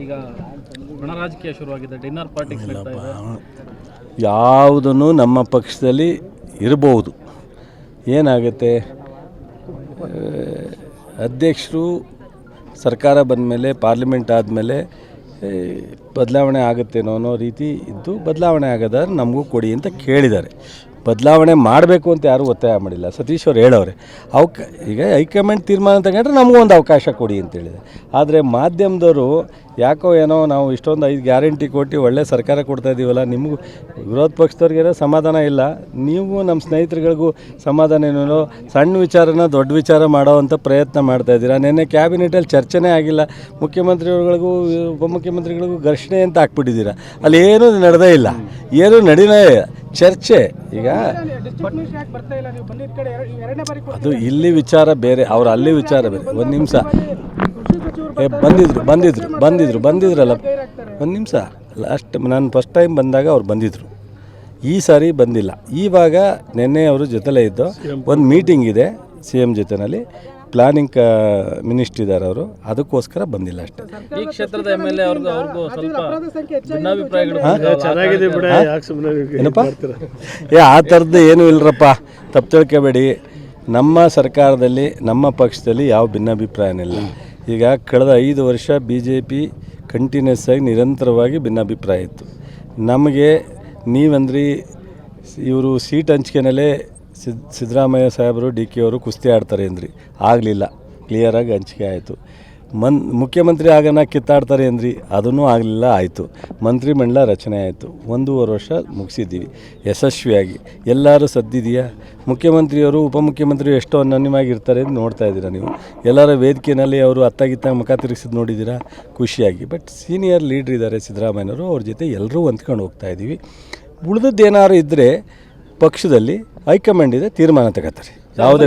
ಈಗ ಗಣರಾಜಕೀಯ ಶುರುವಾಗಿದೆ, ಡಿನ್ನರ್ ಪಾರ್ಟಿಗೆ ಸಿಗ್ತಾ ಇದೆ. ಯಾವುದನ್ನು ನಮ್ಮ ಪಕ್ಷದಲ್ಲಿ ಇರಬಹುದು. ಏನಾಗುತ್ತೆ, ಅಧ್ಯಕ್ಷರು ಸರ್ಕಾರ ಬಂದ ಮೇಲೆ, ಪಾರ್ಲಿಮೆಂಟ್ ಆದಮೇಲೆ ಬದಲಾವಣೆ ಆಗುತ್ತೇನೋ ಅನ್ನೋ ರೀತಿ ಇದ್ದು, ಬದಲಾವಣೆ ಆಗೋದಾದ್ರೆ ನಮಗೂ ಕೊಡಿ ಅಂತ ಕೇಳಿದ್ದಾರೆ. ಬದಲಾವಣೆ ಮಾಡಬೇಕು ಅಂತ ಯಾರೂ ಒತ್ತಾಯ ಮಾಡಿಲ್ಲ. ಸತೀಶ್ ಅವ್ರು ಹೇಳೋರೆ ಈಗ ಹೈಕಮಾಂಡ್ ತೀರ್ಮಾನ ತಗೊಂಡ್ರೆ ನಮಗೂ ಒಂದು ಅವಕಾಶ ಕೊಡಿ ಅಂತೇಳಿದೆ. ಆದರೆ ಮಾಧ್ಯಮದವರು ಯಾಕೋ ಏನೋ ನಾವು ಇಷ್ಟೊಂದು 5 ಗ್ಯಾರಂಟಿ ಕೊಟ್ಟು ಒಳ್ಳೆ ಸರ್ಕಾರ ಕೊಡ್ತಾ ಇದ್ದೀವಲ್ಲ, ನಿಮಗೂ ವಿರೋಧ ಪಕ್ಷದವ್ರಿಗೇನೋ ಸಮಾಧಾನ ಇಲ್ಲ, ನೀವು ನಮ್ಮ ಸ್ನೇಹಿತರುಗಳಿಗೂ ಸಮಾಧಾನ ಏನೋ, ಸಣ್ಣ ವಿಚಾರನ ದೊಡ್ಡ ವಿಚಾರ ಮಾಡೋವಂಥ ಪ್ರಯತ್ನ ಮಾಡ್ತಾಯಿದ್ದೀರಾ. ನಿನ್ನೆ ಕ್ಯಾಬಿನೆಟಲ್ಲಿ ಚರ್ಚೆನೇ ಆಗಿಲ್ಲ, ಮುಖ್ಯಮಂತ್ರಿಗಳಿಗೂ ಉಪಮುಖ್ಯಮಂತ್ರಿಗಳಿಗೂ ಘರ್ಷಣೆ ಅಂತ ಹಾಕ್ಬಿಟ್ಟಿದ್ದೀರಾ. ಅಲ್ಲಿ ಏನೂ ನಡೆದೇ ಇಲ್ಲ, ಏನೂ ನಡೀನೇ ಚರ್ಚೆ. ಈಗ ಅದು ಇಲ್ಲಿ ವಿಚಾರ ಬೇರೆ, ಅವ್ರು ಅಲ್ಲಿ ವಿಚಾರ ಬೇರೆ. ಒಂದು ನಿಮಿಷ, ಬಂದಿದ್ರಲ್ಲ, ಒಂದು ನಿಮಿಷ. ಲಾಸ್ಟ್ ನಾನು ಫಸ್ಟ್ ಟೈಮ್ ಬಂದಾಗ ಅವ್ರು ಬಂದಿದ್ದರು, ಈ ಸಾರಿ ಬಂದಿಲ್ಲ. ಇವಾಗ ನಿನ್ನೆ ಅವರು ಜೊತೆಲೇ ಇದ್ದು ಒಂದು ಮೀಟಿಂಗ್ ಇದೆ CM ಜೊತೆಯಲ್ಲಿ, ಪ್ಲಾನಿಂಗ್ ಮಿನಿಸ್ಟ್ರ್ ಇದ್ದಾರೆ ಅವರು, ಅದಕ್ಕೋಸ್ಕರ ಬಂದಿಲ್ಲ ಅಷ್ಟೇ. ಈ ಕ್ಷೇತ್ರದ MLA ಅವ್ರಿಗೂ ಸ್ವಲ್ಪ ಭಿನ್ನಾಭಿಪ್ರಾಯಗಳು ಏನಪ್ಪ, ಆ ಥರದ್ದು ಏನೂ ಇಲ್ಲರಪ್ಪ, ತಪ್ಪು ತಿಳ್ಕೊಬೇಡಿ. ನಮ್ಮ ಸರ್ಕಾರದಲ್ಲಿ, ನಮ್ಮ ಪಕ್ಷದಲ್ಲಿ ಯಾವ ಭಿನ್ನಾಭಿಪ್ರಾಯನಿಲ್ಲ. ಈಗ ಕಳೆದ 5 ವರ್ಷ BJP ಕಂಟಿನ್ಯೂಸ್ ಆಗಿ ನಿರಂತರವಾಗಿ ಭಿನ್ನಾಭಿಪ್ರಾಯ ಇತ್ತು. ನಮಗೆ ನೀವಂದ್ರಿ ಇವರು ಸೀಟ್ ಹಂಚಿಕೆನಲ್ಲೇ ಸಿದ್ದರಾಮಯ್ಯ ಸಾಹೇಬರು DK ಅವರು ಕುಸ್ತಿ ಆಡ್ತಾರೆ ಅಂದ್ರಿ, ಆಗಲಿಲ್ಲ, ಕ್ಲಿಯರಾಗಿ ಹಂಚಿಕೆ ಆಯಿತು. ಮುಖ್ಯಮಂತ್ರಿ ಆಗೋಣ ಕಿತ್ತಾಡ್ತಾರೆ ಅಂದ್ರಿ, ಅದೂ ಆಗಲಿಲ್ಲ, ಆಯಿತು. ಮಂತ್ರಿಮಂಡಲ ರಚನೆ ಆಯಿತು, 1.5 ವರ್ಷ ಮುಗಿಸಿದ್ದೀವಿ ಯಶಸ್ವಿಯಾಗಿ. ಎಲ್ಲರೂ ಸದ್ದಿದೆಯಾ? ಮುಖ್ಯಮಂತ್ರಿಯವರು ಉಪಮುಖ್ಯಮಂತ್ರಿ ಎಷ್ಟು ಅನ್ಯೋನ್ಯವಾಗಿರ್ತಾರೆ ಅಂತ ನೋಡ್ತಾ ಇದ್ದೀರಾ ನೀವು. ಎಲ್ಲರ ವೇದಿಕೆಯಲ್ಲಿ ಅವರು ಅತ್ತಾಗಿತ್ತ ಮುಖ ತಿರುಗಿಸಿದ್ದು ನೋಡಿದ್ದೀರಾ, ಖುಷಿಯಾಗಿ. ಬಟ್ ಸೀನಿಯರ್ ಲೀಡ್ರ್ ಇದ್ದಾರೆ ಸಿದ್ದರಾಮಯ್ಯನವರು, ಅವ್ರ ಜೊತೆ ಎಲ್ಲರೂ ಹೊಂದ್ಕೊಂಡು ಹೋಗ್ತಾ ಇದ್ದೀವಿ. ಉಳಿದದ್ದೇನಾದ್ರು ಇದ್ದರೆ ಪಕ್ಷದಲ್ಲಿ ಹೈಕಮಾಂಡ್ ಇದೆ, ತೀರ್ಮಾನ ತಗೋತಾರೆ. ಯಾವುದೇ